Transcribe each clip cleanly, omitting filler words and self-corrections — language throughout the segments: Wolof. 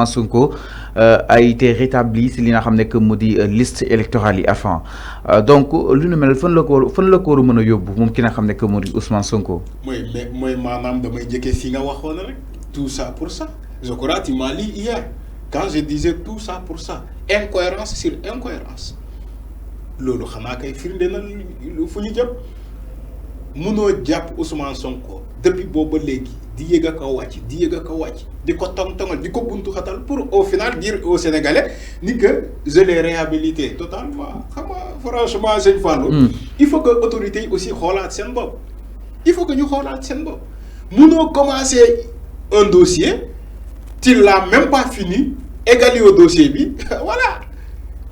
Sonko a été rétabli si li nga xam que mu di liste électorale yi avant donc lu nu mel fan la ko war a mën a yóbbu moom ki nga xam que mu di Ousmane Sonko. mooy maanaam damay jëkkee fi nga waxoon rek tout ça pour ça je crois tu m'as dit hier quand je disais tout ça pour ça incohérence sur incohérence loolu xanaa kay firnde na fu ñu jëm mënoo jàpp Ousmane Sonko depuis booba léegi di yëg ak a wàcc di yëg ak a wàcc di ko tong-tongal di ko buntu xatal pour au final dire aux Sénégalais ni que je l'ai réhabilité totalement xam nga franchement sëñ Fallou il faut que autorités yi aussi xoolaat seen bopp il faut que ñu xoolaat seen bopp mënoo commencer un dossier tu l'as même pas fini égali au dossier bi voilà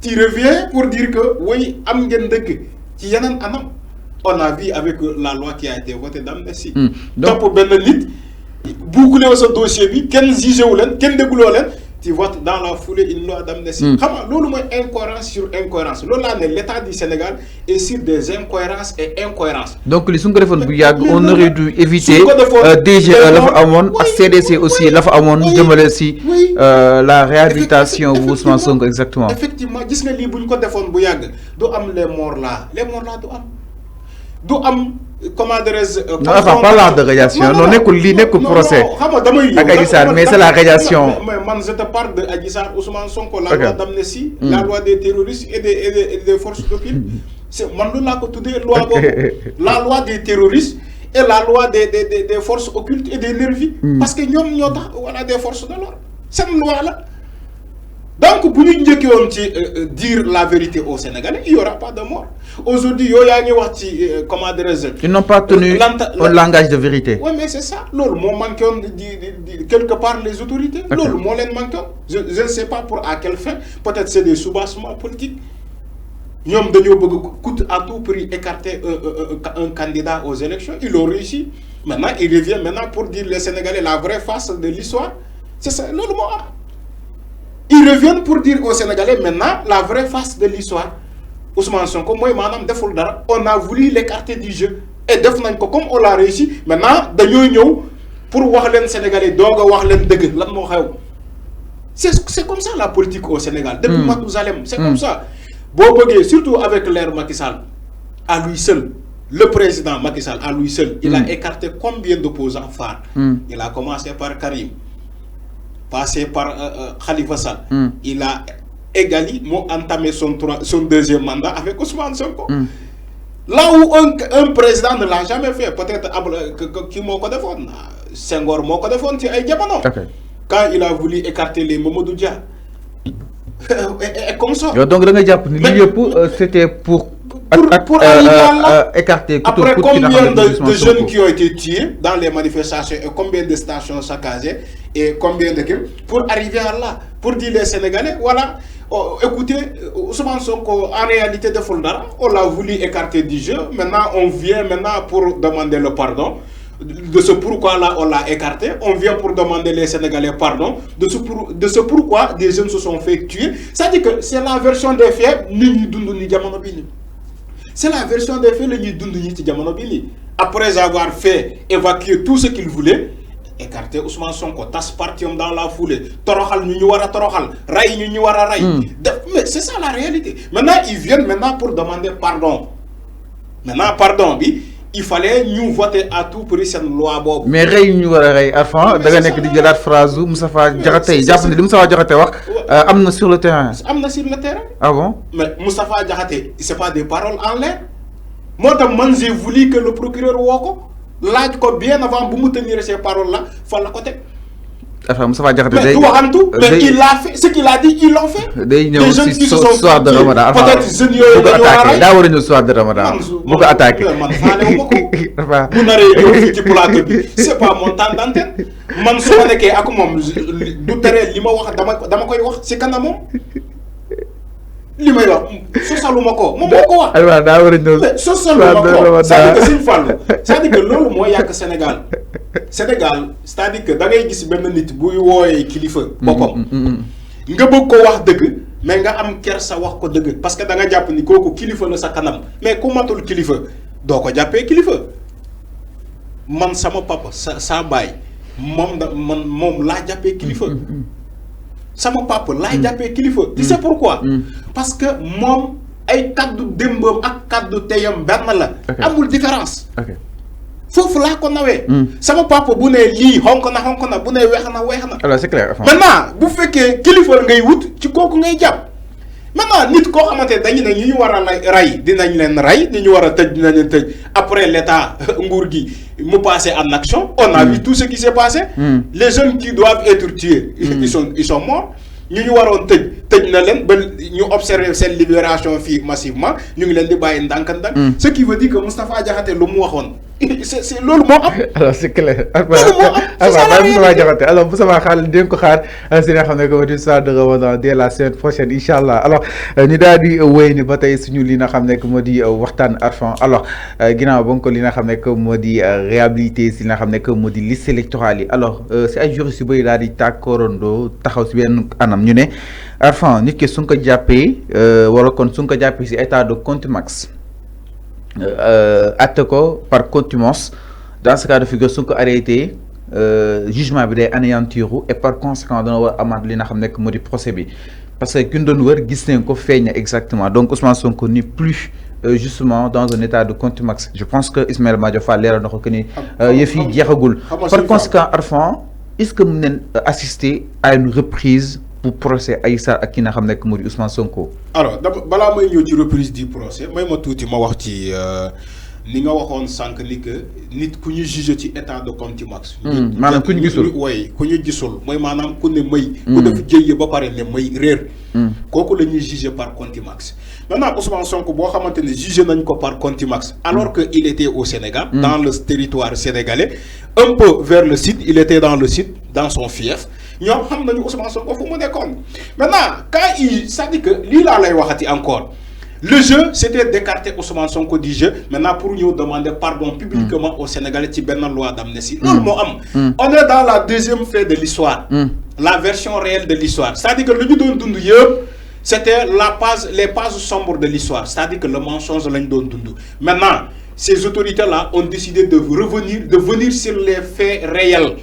tu reviens pour dire que oui am ngeen dëgg ci yeneen anam on a vu avec la loi qui a été votée d'amnistie topp benn nit boucler ce dossier bi kenn jugé wu leen kenn dégguloo leen tu votes dans la foulée une loi d'amnistie xam nga loolu mooy incohérence sur incohérence loolu laa ne l'état du Sénégal est sur des incohérences et incohérences donc li su ñu ko defoon bu yàgg on aurait dû éviter DGE la fa amoon ak CDC aussi la fa amoon jëmale si la réhabilitation bu Ousmane Sonko exactement effectivement gis nga lii bu ñu ko defoon bu yàgg du am les morts là du am comment dirais-je non enfin parlant de radiation non nekkul lii nekkul procès ak Adji Sarr mais c'est la radiation mais man je te parle de Adji Sarr Ousmane Sonko la loi d'amnistie la loi des terroristes et des forces occultes c'est man loolu laa ko tuddee loi boobu la loi des terroristes et la loi des forces occultes et des nervis parce que ñoom ñoo tax wala des forces de l'ordre seen loi la donc bu ñu njëkkee woon ci dire la vérité aux Sénégalais il y aura pas de mort aujourd'hui yow yaa ngi wax ci comment dirais-je ils n'ont pas tenu un langage de vérité. Oui mais c'est ça loolu moo manqué woon di quelque part les autorités loolu moo leen manqué woon je ne sais pas pour à quelle fin peut-être c'est des soubassements politiques ñoom dañoo bëgg coûte à tout prix écarter un candidat aux élections ils l'ont réussi maintenant il revient maintenant pour dire les Sénégalais la vraie face de l'histoire c'est ça loolu moo am. Ils reviennent pour dire aux Sénégalais maintenant la vraie face de l'histoire Ousmane Sonko mooy maanaam deful dara on a voulu l'écarter du jeu et def nañ ko comme on l'a réussi maintenant dañoo ñëw pour wax leen Sénégalais doog a wax leen dëgg lan moo xew c'est comme ça la politique au Sénégal depuis Mathusalem c'est comme ça boo bëggee surtout avec l'ère Macky Sall à lui seul le président Macky Sall à lui seul il a écarté combien d'opposants phares il a commencé par Karim passé par Khalifa Sall il a égali moo entamé son deuxième mandat avec Ousmane Sonko là où un président ne l'a jamais fait peut-être kii moo ko defoon Senghor moo ko defoon ci ay jamono quand il a voulu écarter les Mamadou Dia et comme ça donc da nga jàpp ni lii yëpp c'était pour écarter après combien de jeunes qui ont été tués dans les manifestations et combien de stations saccagées et combien de pour arriver à là pour dire les Sénégalais voilà écoutez Ousmane Sonko en réalité deful dara on l'a voulu écarter du jeu maintenant on vient pour demander le pardon de ce pourquoi là on l'a écarté on vient pour demander les Sénégalais pardon de ce pourquoi des jeunes se sont fait tuer c'est-à-dire que c'est la version des faits nit ñi dund ni jamono bi ni c'est la version des faits la ñuy dund ñi ci jamono bi nii après avoir fait évacuer tout ce qu'il voulait écarter Ousmane Sonko tas partiam dans la foulée toroxal ñu war a toroxal ray ñu war a ray mais c'est ça la réalité maintenant ils viennent pour demander pardon pardon bi il fallait ñu voter à tout prix cette loi boobu mais rey ñu war a rey avant da nga nekk di jëlaat phrase u Moustapha Diakhaté yi jàpp ne li Moustapha Diakhaté wax am na sur le terrain ah bon mais Moustapha Diakhaté c'est pas des paroles en l'air moo tax man j'ai voulu que le procureur woo ko laaj ko bien avant bu mu tenir ces paroles là fan la ko teg enfin Moustapha Diakhaté mais du waxantu mais il a fait ce qu'il a dit ils l'ont fait day ñëw si soir de Ramadan peut-être jeunes yooyu dañu war a rey daa war a ñëw soir de Ramadan bu ko attaqué man faale wu ma ko bu naree ñëw fii ci plateau bi c'est pas mon temps d'antenne man su ma nekkee ak moom du tere li ma wax dama koy wax si kanamam li may wax sosaluma ko moom moo ko wax alors daa war a ñëw sosaluma ko c'est-à-dire que Sëñ Fallou c'est-à-dire que loolu moo yàq Sénégal c'est-à-dire que da ngay gis benn nit buy wooyee kilifa boppam nga bëgg ko wax dëgg mais nga am kersa wax ko dëgg parce que da nga jàpp ni kooku kilifa la sa kanam mais ku matul kilifa doo ko jàppee kilifa man sama papa sa baay moom laa jàppee kilifa sama papa laay jàppee kilifa. Tu sais pourquoi? Parce que moom ay kaddu démbam ak kaddu teyam benn la. amul différence. Foofu laa ko nawee. sama papa bu ne lii xonk na bu ne weex na. alors c'est clair. maintenant bu fekkee kilifa ngay wut ci kooku ngay jàpp. maintenant nit koo xamante dañu ne ñu war a rey dinañ leen rey ni ñu war a tëj dinañ leen tëj après l'état nguur gi mu passé en action. on a vu tout ce qui s'est passé. les jeunes qui doivent être tués. ils sont morts. ñu waroon tëj na leen ba ñu observer seen libération fii massivement ñu ngi leen di bàyyi ndànk-ndànk. ce qui veut dire que Moustapha Diakhaté lu mu waxoon. c'est loolu moo am. alors c'est clair. loolu moo am c'est ça la Moustapha Diakhaté alors Moustapha xaaral dinañ ko xaar si nga xam ne que histoire de Ramadan dès la semaine prochaine incha allah alors ñu daal di wéy ni ba tey suñu li nga xam ne que moo di waxtaan Arfan alors ginnaaw ba nga ko li nga xam ne que moo di réhabilité si li nga xam ne que moo di liste électorale yi alors si ay juristes yu bëri daal di tàkkoorandoo taxaw si benn anam ñu ne Arfan nit ki su nga ko jàppee wala kon su nga ko jàppee si état de contumace acte ko par contumace dans ce cas de figure su nga ko arrêté jugement bi day anéantiru et par conséquent dana war amaat li nga xam ne moo di procès bi parce que ki ñu doon wër gis nañ ko feeñ exactement donc Ousmane Sonko n'est plus justement dans un état de contumace je pense que Ismaël Madior Fall leeral na ko que ni yëf yi jeexagul par conséquent Arfan est-ce que mu neen assister à une reprise pour procès Adji Sarr ak ki nga xam ne moo di Ousmane Sonko. alors balaa may ñëw ci reprise du procès may ma tuuti ma wax ci ni nga waxoon sànq ni que nit ku ñu jugé ci état de contumace. maanaam ku ñu gisul ku ñu gisul mooy maanaam ku ne may. ku def jëye ba pare ne may réer. kooku la ñuy jugé par contumace. maintenant Ousmane Sonko boo xamante ne jugé nañ ko par contumace alors que il était au Sénégal. dans le territoire sénégalais. un peu vers le sud il était dans le sud dans son fief. ñoom xam nañu Ousmane Sonko fu mu nekkoon maintenant quand il c'est-à-dire que lii laa lay waxati encore le jeu c'était d'écarter Ousmane Sonko du jeu maintenant pour ñu demander pardon publiquement aux Sénégalais ci benn loi d'amnistie loolu moo am. on est dans la deuxième phase de l'histoire la version réelle de l'histoire c'est-à-dire que lu ñu doon dund yëpp c'était les pages sombres de l'histoire c'est-à-dire que le mensonge lañ doon dund maintenant ces autorités-là ont décidé de venir sur les faits réels.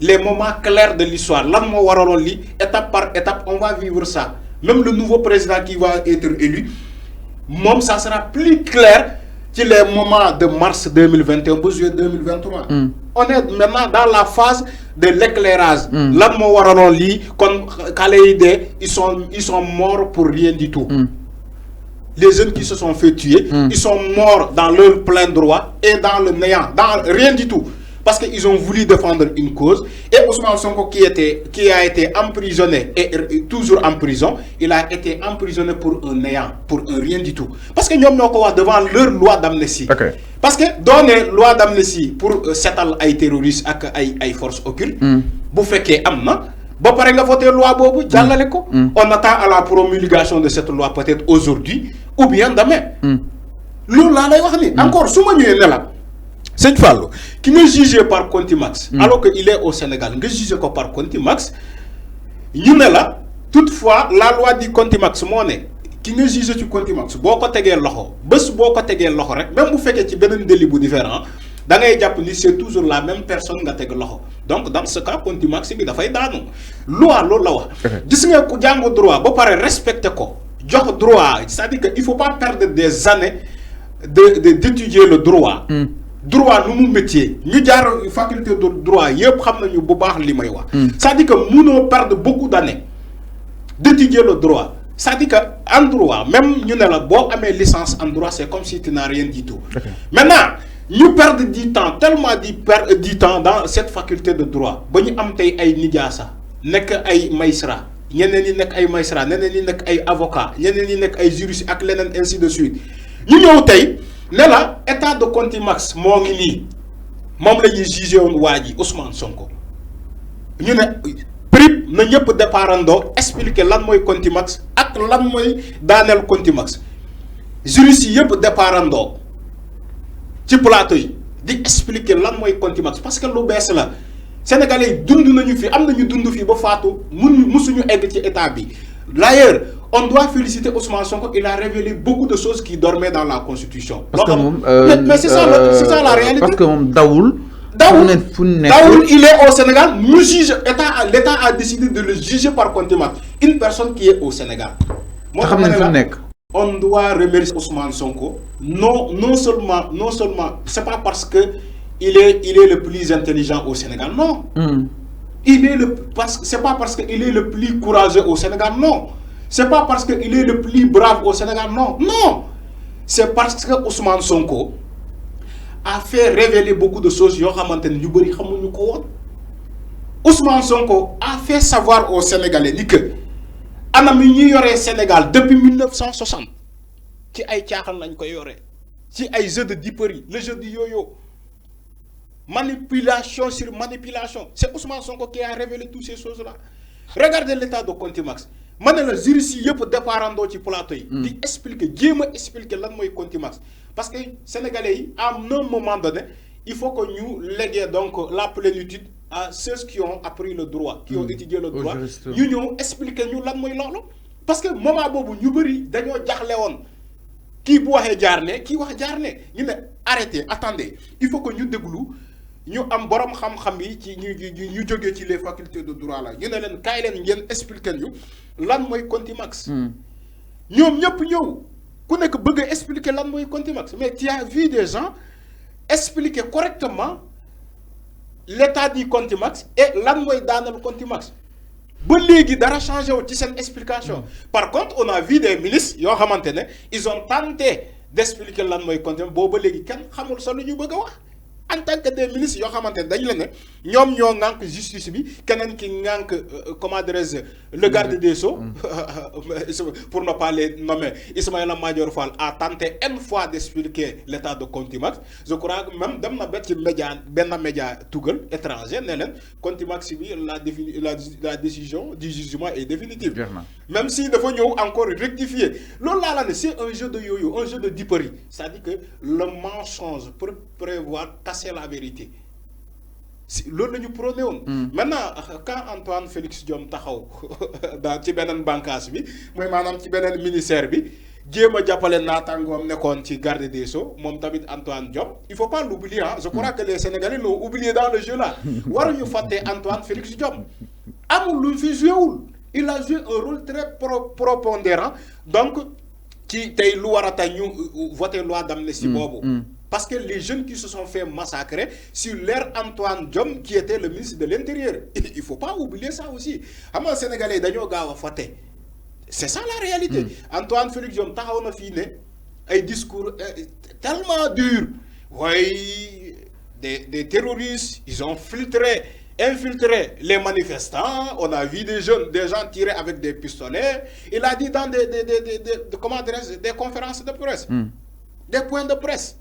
Les moments clairs de l'histoire lan moo waraloon li étape par étape on va vivre ça même le nouveau président qui va être élu moom ça sera plus clair ci les moments de mars 2021 ba juillet 2023 on est maintenant dans la phase de l'éclairage lan moo waraloon lii kon xale yi de ils sont morts pour rien du tout les jeunes qui se sont fait tuer ils sont morts dans leur plein droit et dans le néant dans rien du tout. Parce qu'ils ont voulu défendre une cause. Et Ousmane Sonko qui a été emprisonné et toujours en prison, il a été emprisonné pour un néant, pour un rien du tout. Parce que nous sommes devant leur loi d'amnistie. Okay. Parce que donner loi d'amnistie pour setal ay terroristes et ay forces occultes, vous faites qu'il y a ba pare nga voté loi bobu jallale ko. On attend à la promulgation de cette loi peut-être aujourd'hui ou bien demain. Loolu la lay wax ni encore suma ñëwé ne la Sëñ Fallou qui est jugé par contumace alors qu'il est au Sénégal nga jugé ko par contumace ñu ne la toutefois la loi du contumace moo ne ki nga jugé ci contumace boo ko tegee loxo bés boo ko tegee loxo rek même bu fekkee ci beneen délit bu différent da ngay jàpp ni c'est toujours la même personne nga teg loxo donc dans ce cas contumace bi dafay daanu loi loolu la wax gis nga ku jàng droit ba pare respecté ko jox droit c'est-à-dire que il faut pas perdre des années d'étudier le droit droit nu mu métier ñu jaar faculté de droit yëpp xam nañu bu baax li may wax c'est-à-dire que mënoo perdre beaucoup d'années d'étudier le droit c'est-à-dire que en droit même ñu ne la boo amee licence en droit c'est comme si tu n'as rien du tout maintenant ñu perdre du temps tellement du temps dans cette faculté de droit ba ñu am tey ay nijaasa nekk ay magistrat ñeneen ñi nekk ay magistrat ñeneen ñi nekk ay avocat ñeneen ñi nekk ay juriste ak leneen ainsi de suite ñu ñëw tey ne la état de contumace moo ngi nii moom la ñuy jugé woon waa ji Ousmane Sonko ñu ne prip na ñëpp départandoo expliquer lan mooy contumace ak lan mooy daaneel contumace juriste yi yëpp départandoo ci plateau yi di expliquer lan mooy contumace parce que lu bees la Sénégalais yi dund nañu fi am nañu dund fii ba faatu musuñu egg ci état bi d'ailleurs on doit féliciter Ousmane Sonko, il a révélé beaucoup de choses qui dormaient dans la Constitution. Parce que mais c'est ça la réalité. Parce que Daoul Daoul, il est au Sénégal, nous juge, l'État a décidé de le juger par contumace. Une personne qui est au Sénégal. On doit remercier Ousmane Sonko. Non seulement, c'est pas parce que il est le plus intelligent au Sénégal, non. C'est pas parce qu'il est le plus courageux au Sénégal, non. C'est pas parce qu'il est le plus brave au Sénégal, non. Non. C'est parce que Ousmane Sonko a fait révéler beaucoup de choses. Ousmane Sonko a fait savoir aux Sénégalais que anam yi yoré Sénégal depuis 1960 ci ay tiaxan lañ ko yoré ci ay jeu de diperie, le jeu du yo-yo, manipulation sur manipulation. C'est Ousmane Sonko qui a révélé toutes ces choses là. Regardez l'état de contumace. Mané la juriste yépp déparando ci plateau yi di expliquer expliquer lan moy contumace parce que sénégalais à un moment donné il faut que nous léguions donc la plénitude à ceux qui ont appris le droit, qui ont étudié le droit. Nous nous expliquer nous lan moy lolu parce que moment bobu ñu bari dañoo jaxlé won ki bu waxé jaarné ki wax jaarné ñu né arrêtez attendez il faut que ñu déglu ñu am borom xam-xam yi ci ñu joggé ci les facultés de droit là ñu né len kay len ngeen expliquer ñu lan moy contumace ñom ñep ñew ku nek bëgg expliquer lan moy contumace mais tu as vu des gens expliquer correctement l'état du contumace et lan moy daanal contumace ba légui dara changé wu ci sen explication. Par contre on a vu des ministres yo xamantene ils ont tenté d'expliquer lan moy contumace bo ba légui kenn xamul sa lu ñu bëgg wax en tant que des ministres yo xamantene dañ la né ñom ñoo ngank justice bi kenen ki ngank comment dirais-je le garde des Sceaux pour ne pas les nommer Ismaïla Madior Fall a tenté une fois d'expliquer l'état de contumace. Je crois que même dem na bet ci média ben média tugal étranger né len contumace bi la décision du jugement est définitive. Même si dafa ñëw encore rectifier loolu la né c'est un jeu de yo-yo, un jeu de diperie. C'est-à-dire que le mensonge peut prévoir c'est la vérité. L'autre nous prenons. Maintenant, quand Antoine Félix Diome taxaw dans ci benen bànqaas bi moy manam ci benen ministère bi jéem jappalé natangom nekkoon ci garde des Sceaux mom tamit Antoine Diome il faut pas l'oublier hein. Je crois que les Sénégalais l'ont oublié dans le jeu là. Waruñu faté Antoine Félix Diome amul lu fi joué wul. Il a joué un rôle très prépondérant donc ci tay lu wara tay ñu voter loi d'amnistie bobu. Parce que les jeunes qui se sont fait massacrer sur l'ère Antoine Diome qui était le ministre de l'Intérieur. Il ne faut pas oublier ça aussi. Les Sénégalais, c'est ça la réalité. Antoine Félix Diome, il a un discours tellement dur. Oui, des terroristes, ils ont infiltré les manifestants. On a vu des gens tirer avec des pistolets. Il a dit dans des conférences de presse, des points de presse.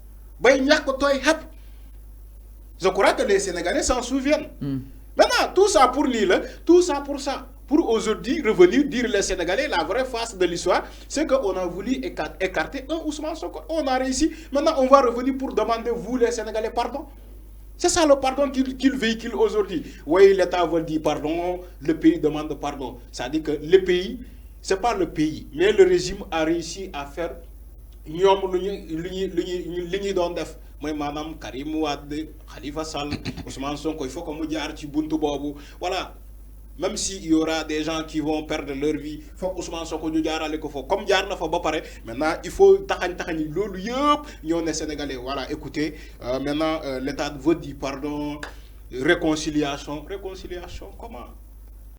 Je crois que les Sénégalais s'en souviennent. Maintenant, tout ça pour Lille, tout ça pour ça. Pour aujourd'hui revenir dire les Sénégalais, la vraie face de l'histoire, c'est qu'on a voulu écarter un Ousmane Sonko. On a réussi. Maintenant, on va revenir pour demander, vous les Sénégalais, pardon. C'est ça le pardon qu'il véhicule aujourd'hui. Oui, l'État veut dire pardon, le pays demande pardon. Ça dit que le pays, ce n'est pas le pays, mais le régime a réussi à faire ñom luñu doon def moy manam Karim Wade Khalifa Sall Ousmane Sonko il faut que mu jaar ci buntu bobu voilà même s'il y aura des gens qui vont perdre leur vie faut Ousmane Sonko ñu jaarale ko fo comme jaar na fa ba paré maintenant il faut taxañ lolu yépp ñoo né Sénégalais voilà écoutez maintenant l'État veut dire pardon réconciliation comment